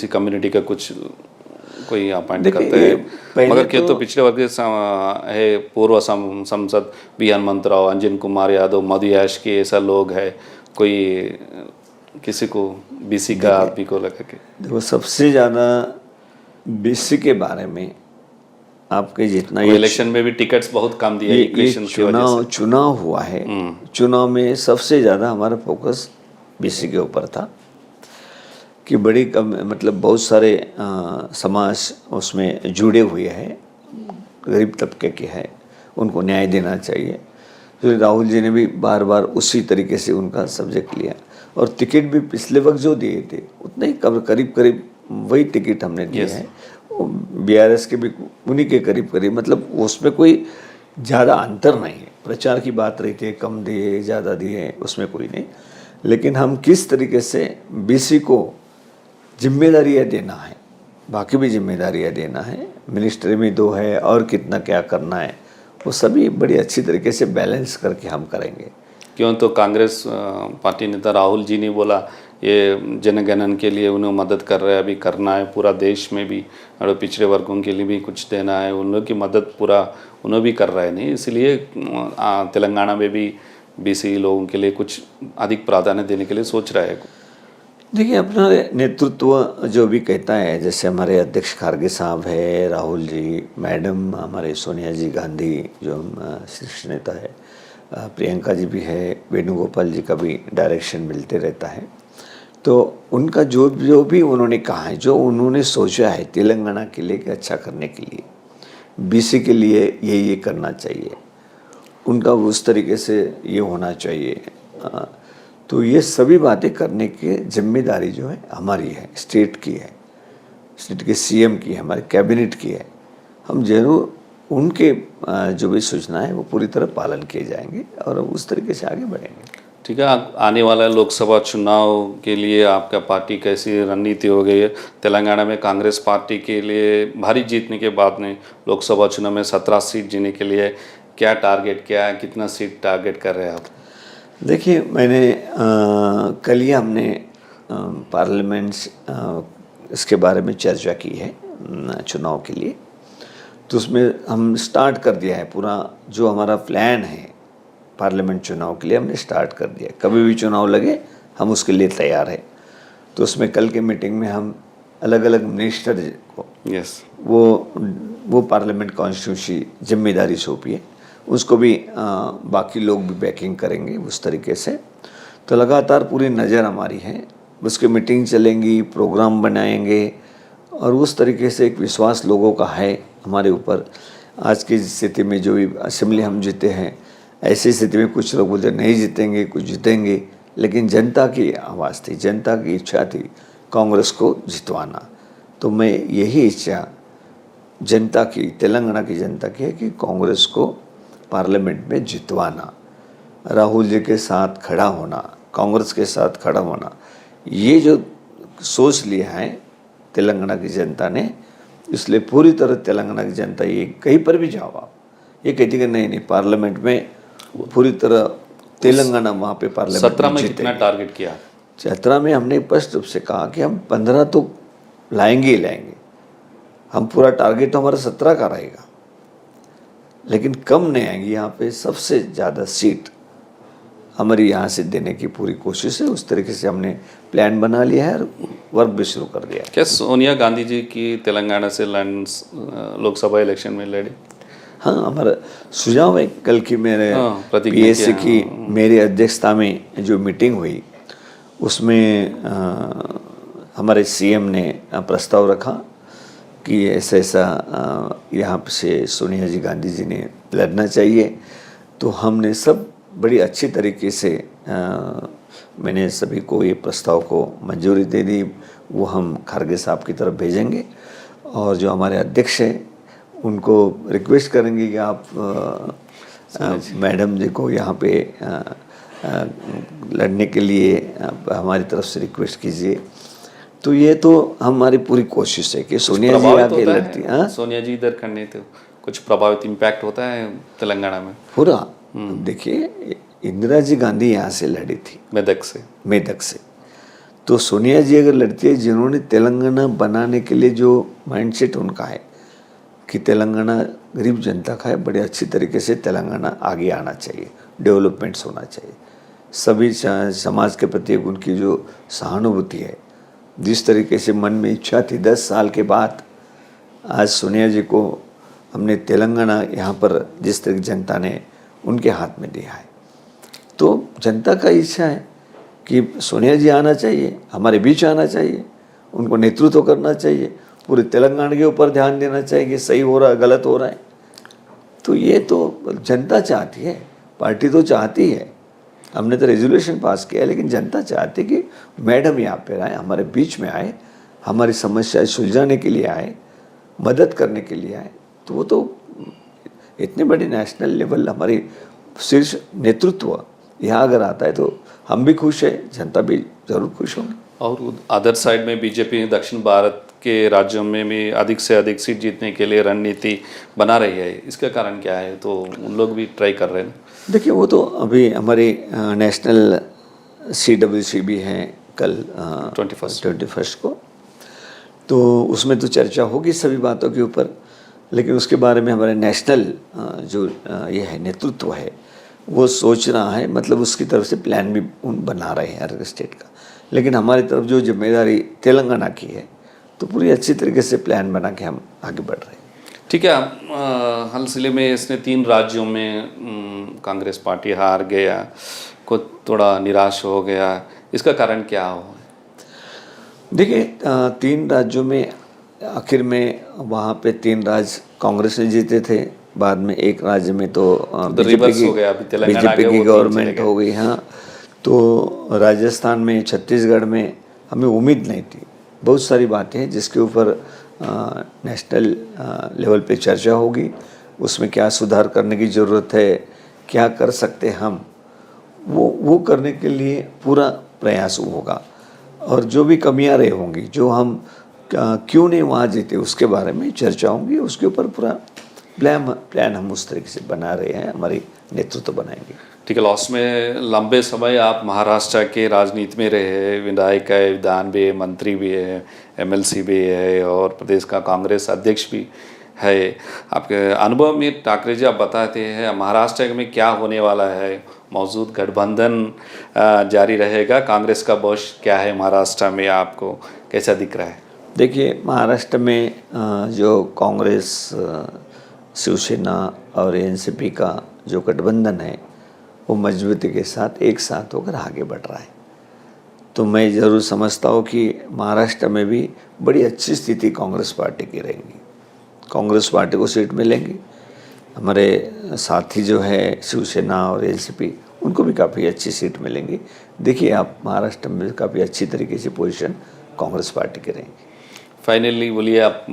कम्युनिटी का कुछ कोई अपॉइंट करते हैं, मगर क्या तो पिछड़े वर्ग है पूर्व सांसद बी हनुमंत राव, अंजन कुमार यादव, मधु याश के ऐसा लोग है, कोई किसी को बीसी का आदमी को लगा के? देखो सबसे ज़्यादा बीसी के बारे में आपके जितना ये इलेक्शन में भी टिकट्स बहुत कम दिए इक्वेशन की वजह से। चुनाव हुआ है, चुनाव में सबसे ज़्यादा हमारा फोकस बीसी के ऊपर था कि बड़ी कम मतलब बहुत सारे समाज उसमें जुड़े हुए हैं, गरीब तबके के हैं, उनको न्याय देना चाहिए। तो राहुल जी ने भी बार बार उसी तरीके से उनका सब्जेक्ट लिया और टिकट भी पिछले वक्त जो दिए थे उतने ही करीब करीब वही टिकट हमने दिए हैं। बीआरएस के भी उन्हीं के करीब करीब, मतलब उसमें कोई ज़्यादा अंतर नहीं है। प्रचार की बात रही थी, कम दिए ज़्यादा दिए, उसमें कोई नहीं, लेकिन हम किस तरीके से बीसी को जिम्मेदारियाँ देना है, बाकी भी जिम्मेदारियाँ देना है, मिनिस्ट्री में 2 है और कितना क्या करना है, वो सभी बड़ी अच्छी तरीके से बैलेंस करके हम करेंगे। क्यों, तो कांग्रेस पार्टी नेता राहुल जी ने बोला ये जनगणन के लिए उन्हें मदद कर रहे हैं, अभी करना है पूरा देश में भी, और पिछड़े वर्गों के लिए भी कुछ देना है, उन लोग की मदद पूरा उन्हें भी कर रहे नहीं, इसलिए तेलंगाना में भी बीसी लोगों के लिए कुछ अधिक प्राधान्य देने के लिए सोच रहा है। देखिए अपना नेतृत्व जो भी कहता है, जैसे हमारे अध्यक्ष खारगे साहब है, राहुल जी, मैडम हमारे सोनिया जी गांधी जो शीर्ष नेता है, प्रियंका जी भी है, वेणुगोपाल जी का भी डायरेक्शन मिलते रहता है। तो उनका जो भी उन्होंने कहा है, जो उन्होंने सोचा है तेलंगाना के लिए कि अच्छा करने के लिए, बीसी के लिए ये करना चाहिए, उनका उस तरीके से ये होना चाहिए, तो ये सभी बातें करने की जिम्मेदारी जो है हमारी है, स्टेट की है, स्टेट के सीएम की है, हमारे कैबिनेट की है। हम जरूर उनके जो भी सूचना है वो पूरी तरह पालन किए जाएंगे और उस तरीके से आगे बढ़ेंगे। ठीक है, आने वाला लोकसभा चुनाव के लिए आपका पार्टी कैसी रणनीति हो गई है? तेलंगाना में कांग्रेस पार्टी के लिए भारी जीतने के बाद में लोकसभा चुनाव में 17 सीट जीतने के लिए क्या टारगेट, क्या कितना सीट टारगेट कर रहे हैं आप? देखिए मैंने कल ही हमने पार्लियामेंट्स इसके बारे में चर्चा की है चुनाव के लिए, तो उसमें हम स्टार्ट कर दिया है पूरा जो हमारा प्लान है पार्लियामेंट चुनाव के लिए, हमने स्टार्ट कर दिया। कभी भी चुनाव लगे हम उसके लिए तैयार है। तो उसमें कल के मीटिंग में हम अलग अलग मिनिस्टर को वो पार्लियामेंट कॉन्स्टिट्यूंसी जिम्मेदारी सौंपी है, उसको भी बाकी लोग भी बैकिंग करेंगे उस तरीके से। तो लगातार पूरी नज़र हमारी है, उसकी मीटिंग चलेंगी, प्रोग्राम बनाएंगे और उस तरीके से एक विश्वास लोगों का है हमारे ऊपर। आज की स्थिति में जो भी असेंबली हम जीते हैं, ऐसी स्थिति में कुछ लोग बोलते नहीं जीतेंगे, कुछ जीतेंगे, लेकिन जनता की आवाज़ थी, जनता की इच्छा थी कांग्रेस को जितवाना। तो मैं यही इच्छा जनता की, तेलंगाना की जनता की है कि कांग्रेस को पार्लियामेंट में जितवाना, राहुल जी के साथ खड़ा होना, कांग्रेस के साथ खड़ा होना, ये जो सोच लिया है तेलंगाना की जनता ने, इसलिए पूरी तरह तेलंगाना की जनता ये कहीं पर भी जाओ आप, ये कहती कि नहीं पार्लियामेंट में पूरी तरह तेलंगाना वहाँ पे पार्लियामेंट 17 में कितना टारगेट किया? 17 में हमने स्पष्ट रूप से कहा कि हम 15 तो लाएंगे ही लाएंगे, हम पूरा टारगेट तो हमारा 17 का रहेगा, लेकिन कम नहीं आएंगी। यहाँ पे सबसे ज़्यादा सीट हमारी यहाँ से देने की पूरी कोशिश है। उस तरीके से हमने प्लान बना लिया है और वर्क भी शुरू कर दिया है। क्या सोनिया गांधी जी की तेलंगाना से लोकसभा इलेक्शन में लड़ी? हाँ, हमारा सुझाव है। कल की मेरे प्रतिज्ञा पीएससी की मेरी अध्यक्षता में जो मीटिंग हुई उसमें हमारे सीएम ने प्रस्ताव रखा कि ऐसा ऐसा यहाँ से सोनिया जी गांधी जी ने लड़ना चाहिए। तो हमने सब बड़ी अच्छी तरीके से मैंने सभी को ये प्रस्ताव को मंजूरी दे दी। वो हम खड़गे साहब की तरफ भेजेंगे और जो हमारे अध्यक्ष हैं उनको रिक्वेस्ट करेंगे कि आप मैडम जी को यहाँ पे लड़ने के लिए हमारी तरफ से रिक्वेस्ट कीजिए। तो ये तो हमारी पूरी कोशिश है कि सोनिया जी आके लड़ती हैं। सोनिया जी इधर करने तो कुछ प्रभावित इम्पैक्ट होता है तेलंगाना में पूरा। देखिए, इंदिरा जी गांधी यहाँ से लड़ी थी मेदक से। तो सोनिया जी अगर लड़ती है, जिन्होंने तेलंगाना बनाने के लिए जो माइंडसेट उनका है कि तेलंगाना गरीब जनता का है, बड़े अच्छी तरीके से तेलंगाना आगे आना चाहिए, डेवलपमेंट्स होना चाहिए, सभी समाज के प्रति उनकी जो सहानुभूति है, जिस तरीके से मन में इच्छा थी 10 साल के बाद आज सोनिया जी को हमने तेलंगाना यहाँ पर जिस तरह जनता ने उनके हाथ में दिया है, तो जनता का इच्छा है कि सोनिया जी आना चाहिए, हमारे बीच आना चाहिए, उनको नेतृत्व करना चाहिए, पूरे तेलंगाना के ऊपर ध्यान देना चाहिए कि सही हो रहा है गलत हो रहा है। तो ये तो जनता चाहती है, पार्टी तो चाहती है। हमने तो रेजोल्यूशन पास किया, लेकिन जनता चाहती है कि मैडम यहाँ पे आए, हमारे बीच में आए, हमारी समस्या सुलझाने के लिए आए, मदद करने के लिए आए। तो वो तो इतने बड़े नेशनल लेवल हमारी शीर्ष नेतृत्व यहाँ अगर आता है तो हम भी खुश हैं, जनता भी जरूर खुश होंगे। और अदर साइड में बीजेपी दक्षिण भारत के राज्यों में भी अधिक से अधिक सीट जीतने के लिए रणनीति बना रही है, इसका कारण क्या है? तो उन लोग भी ट्राई कर रहे हैं। देखिए, वो तो अभी हमारी नेशनल CWC भी है कल 21 को, तो उसमें तो चर्चा होगी सभी बातों के ऊपर। लेकिन उसके बारे में हमारे नेशनल जो ये है नेतृत्व है वो सोच रहा है, मतलब उसकी तरफ से प्लान भी बना रहे हैं हर स्टेट का। लेकिन हमारी तरफ जो जिम्मेदारी तेलंगाना की है तो पूरी अच्छी तरीके से प्लान बना के हम आगे बढ़ रहे हैं। ठीक है। हाल फिलहाल में इसने 3 राज्यों में कांग्रेस पार्टी हार गया, को थोड़ा निराश हो गया, इसका कारण क्या हो? देखिए, 3 राज्यों में आखिर में वहाँ पे 3 राज्य कांग्रेस ने जीते थे, बाद में एक राज्य में तो बीजेपी की गवर्नमेंट हो गई। हाँ, तो राजस्थान में, छत्तीसगढ़ में हमें उम्मीद नहीं थी। बहुत सारी बातें हैं जिसके ऊपर नेशनल लेवल पे चर्चा होगी, उसमें क्या सुधार करने की ज़रूरत है, क्या कर सकते हम, वो करने के लिए पूरा प्रयास होगा। और जो भी कमियां रही होंगी, जो हम क्यों नहीं वहाँ जीते, उसके बारे में चर्चा होंगी। उसके ऊपर पूरा प्लान हम उस तरीके से बना रहे हैं, हमारी नेतृत्व बनाएंगे। ठीक है। लास्ट में लंबे समय आप महाराष्ट्र के राजनीति में रहे, विधायक है, विधान भी है, मंत्री भी है, MLC भी है और प्रदेश का कांग्रेस अध्यक्ष भी है। आपके अनुभव में ठाकरे जी आप बताते हैं महाराष्ट्र में क्या होने वाला है? मौजूद गठबंधन जारी रहेगा? कांग्रेस का भविष्य क्या है महाराष्ट्र में, आपको कैसा दिख रहा है? देखिए, महाराष्ट्र में जो कांग्रेस, शिवसेना और NCP का जो गठबंधन है वो मजबूती के साथ एक साथ होकर आगे बढ़ रहा है। तो मैं ज़रूर समझता हूँ कि महाराष्ट्र में भी बड़ी अच्छी स्थिति कांग्रेस पार्टी की रहेगी। कांग्रेस पार्टी को सीट मिलेंगी। हमारे साथी जो है शिवसेना और NCP, उनको भी काफ़ी अच्छी सीट मिलेंगी। देखिए, आप महाराष्ट्र में काफ़ी अच्छी तरीके से पोजीशन कांग्रेस पार्टी की रहेंगी। फाइनली बोलिए आप,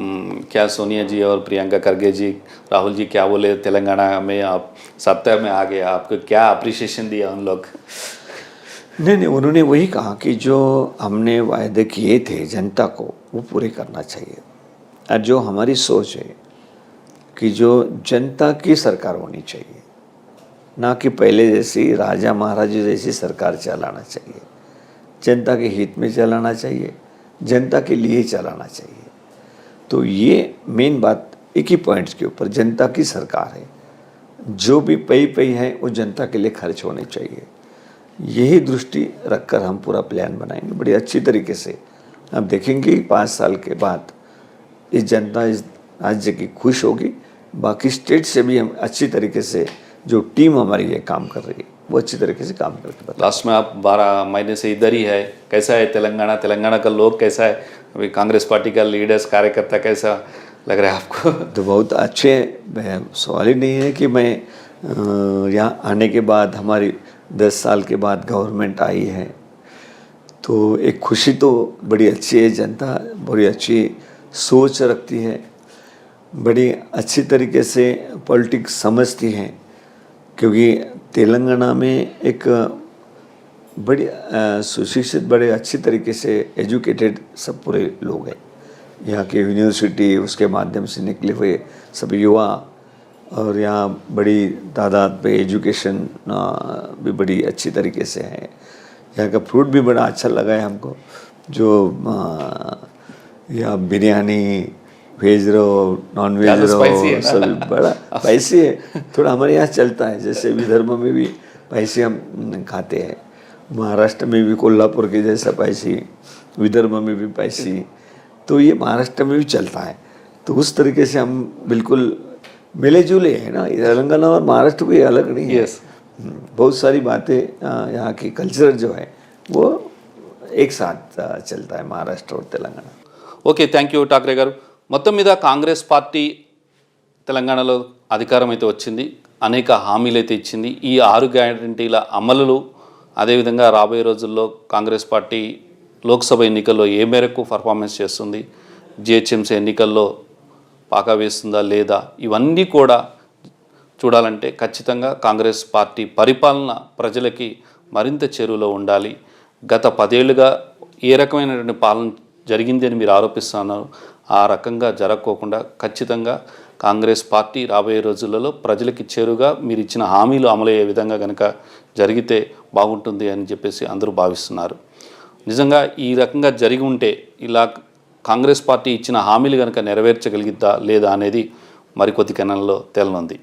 क्या सोनिया जी और प्रियंका खरगे जी, राहुल जी क्या बोले? तेलंगाना में आप सत्ता में आ गए, आपको क्या अप्रिसिएशन दिया उन लोग? नहीं, उन्होंने वही कहा कि जो हमने वायदे किए थे जनता को वो पूरे करना चाहिए। और जो हमारी सोच है कि जो जनता की सरकार होनी चाहिए, ना कि पहले जैसी राजा महाराजा जैसी सरकार चलाना चाहिए। जनता के हित में चलाना चाहिए, जनता के लिए चलाना चाहिए। तो ये मेन बात एक ही पॉइंट्स के ऊपर, जनता की सरकार है, जो भी पई है वो जनता के लिए खर्च होने चाहिए। यही दृष्टि रखकर हम पूरा प्लान बनाएंगे बड़ी अच्छी तरीके से। आप देखेंगे 5 साल के बाद इस जनता इस राज्य की खुश होगी। बाकी स्टेट से भी हम अच्छी तरीके से जो टीम हमारी ये काम कर रही है वो अच्छी तरीके से काम करके बता। लास्ट में आप 12 महीने से इधर ही है, कैसा है तेलंगाना? तेलंगाना का लोग कैसा है? अभी कांग्रेस पार्टी का लीडर्स कार्यकर्ता कैसा लग रहा है आपको? तो बहुत अच्छे हैं, सवाल ही नहीं है कि मैं यहाँ आने के बाद हमारी 10 साल के बाद गवर्नमेंट आई है तो एक खुशी तो बड़ी अच्छी है। जनता बड़ी अच्छी सोच रखती है, बड़ी अच्छी तरीके से पॉलिटिक्स समझती है, क्योंकि तेलंगाना में एक बड़ी सुशिक्षित बड़े अच्छी तरीके से एजुकेटेड सब पूरे लोग हैं। यहाँ के यूनिवर्सिटी उसके माध्यम से निकले हुए सब युवा, और यहाँ बड़ी तादाद पे एजुकेशन भी बड़ी अच्छी तरीके से है। यहाँ का फ्रूट भी बड़ा अच्छा लगा है हमको, जो यहाँ बिरयानी वेज रहो नॉन वेज रहो सब बड़ा स्पाइसी है। थोड़ा हमारे यहाँ चलता है, जैसे विदर्भ में भी स्पाइसी हम खाते हैं, महाराष्ट्र में भी कोल्हापुर के जैसा स्पाइसी, विदर्भ में भी स्पाइसी, तो ये महाराष्ट्र में भी चलता है। तो उस तरीके से हम बिल्कुल मिले जुले हैं ना। तेलंगाना और महाराष्ट्र कोई अलग नहीं है। बहुत सारी बातें यहाँ की कल्चर जो है वो एक साथ चलता है महाराष्ट्र और Telangana. Okay, thank you Thackeray గారు. మొత్తం మీద కాంగ్రెస్ పార్టీ తెలంగాణలో అధికారం అయితే వచ్చింది, అనేక హామీలు అయితే ఇచ్చింది. ఈ 6 గ్యారంటీల అమలులు, అదేవిధంగా రాబోయే రోజుల్లో కాంగ్రెస్ పార్టీ లోక్సభ ఎన్నికల్లో ఏ మేరకు పర్ఫార్మెన్స్ చేస్తుంది, జిహెచ్ఎంసీ ఎన్నికల్లో పాకా వేస్తుందా లేదా, ఇవన్నీ కూడా చూడాలంటే ఖచ్చితంగా కాంగ్రెస్ పార్టీ పరిపాలన ప్రజలకి మరింత చేరువలో ఉండాలి. గత 10 ఏళ్ళుగా ఏ రకమైనటువంటి పాలన జరిగింది అని మీరు ఆరోపిస్తున్నారు. ఆ రకంగా జరగకోకుండా ఖచ్చితంగా కాంగ్రెస్ పార్టీ రాబోయే రోజులలో ప్రజలకి చేరుగా మీరు ఇచ్చిన హామీలు అమలయ్యే విధంగా కనుక జరిగితే బాగుంటుంది అని చెప్పేసి అందరూ భావిస్తున్నారు. నిజంగా ఈ రకంగా జరిగి ఉంటే ఇలా కాంగ్రెస్ పార్టీ ఇచ్చిన హామీలు కనుక నెరవేర్చగలిగిద్దా లేదా అనేది మరికొద్ది క్షణాల్లో తేలనుంది.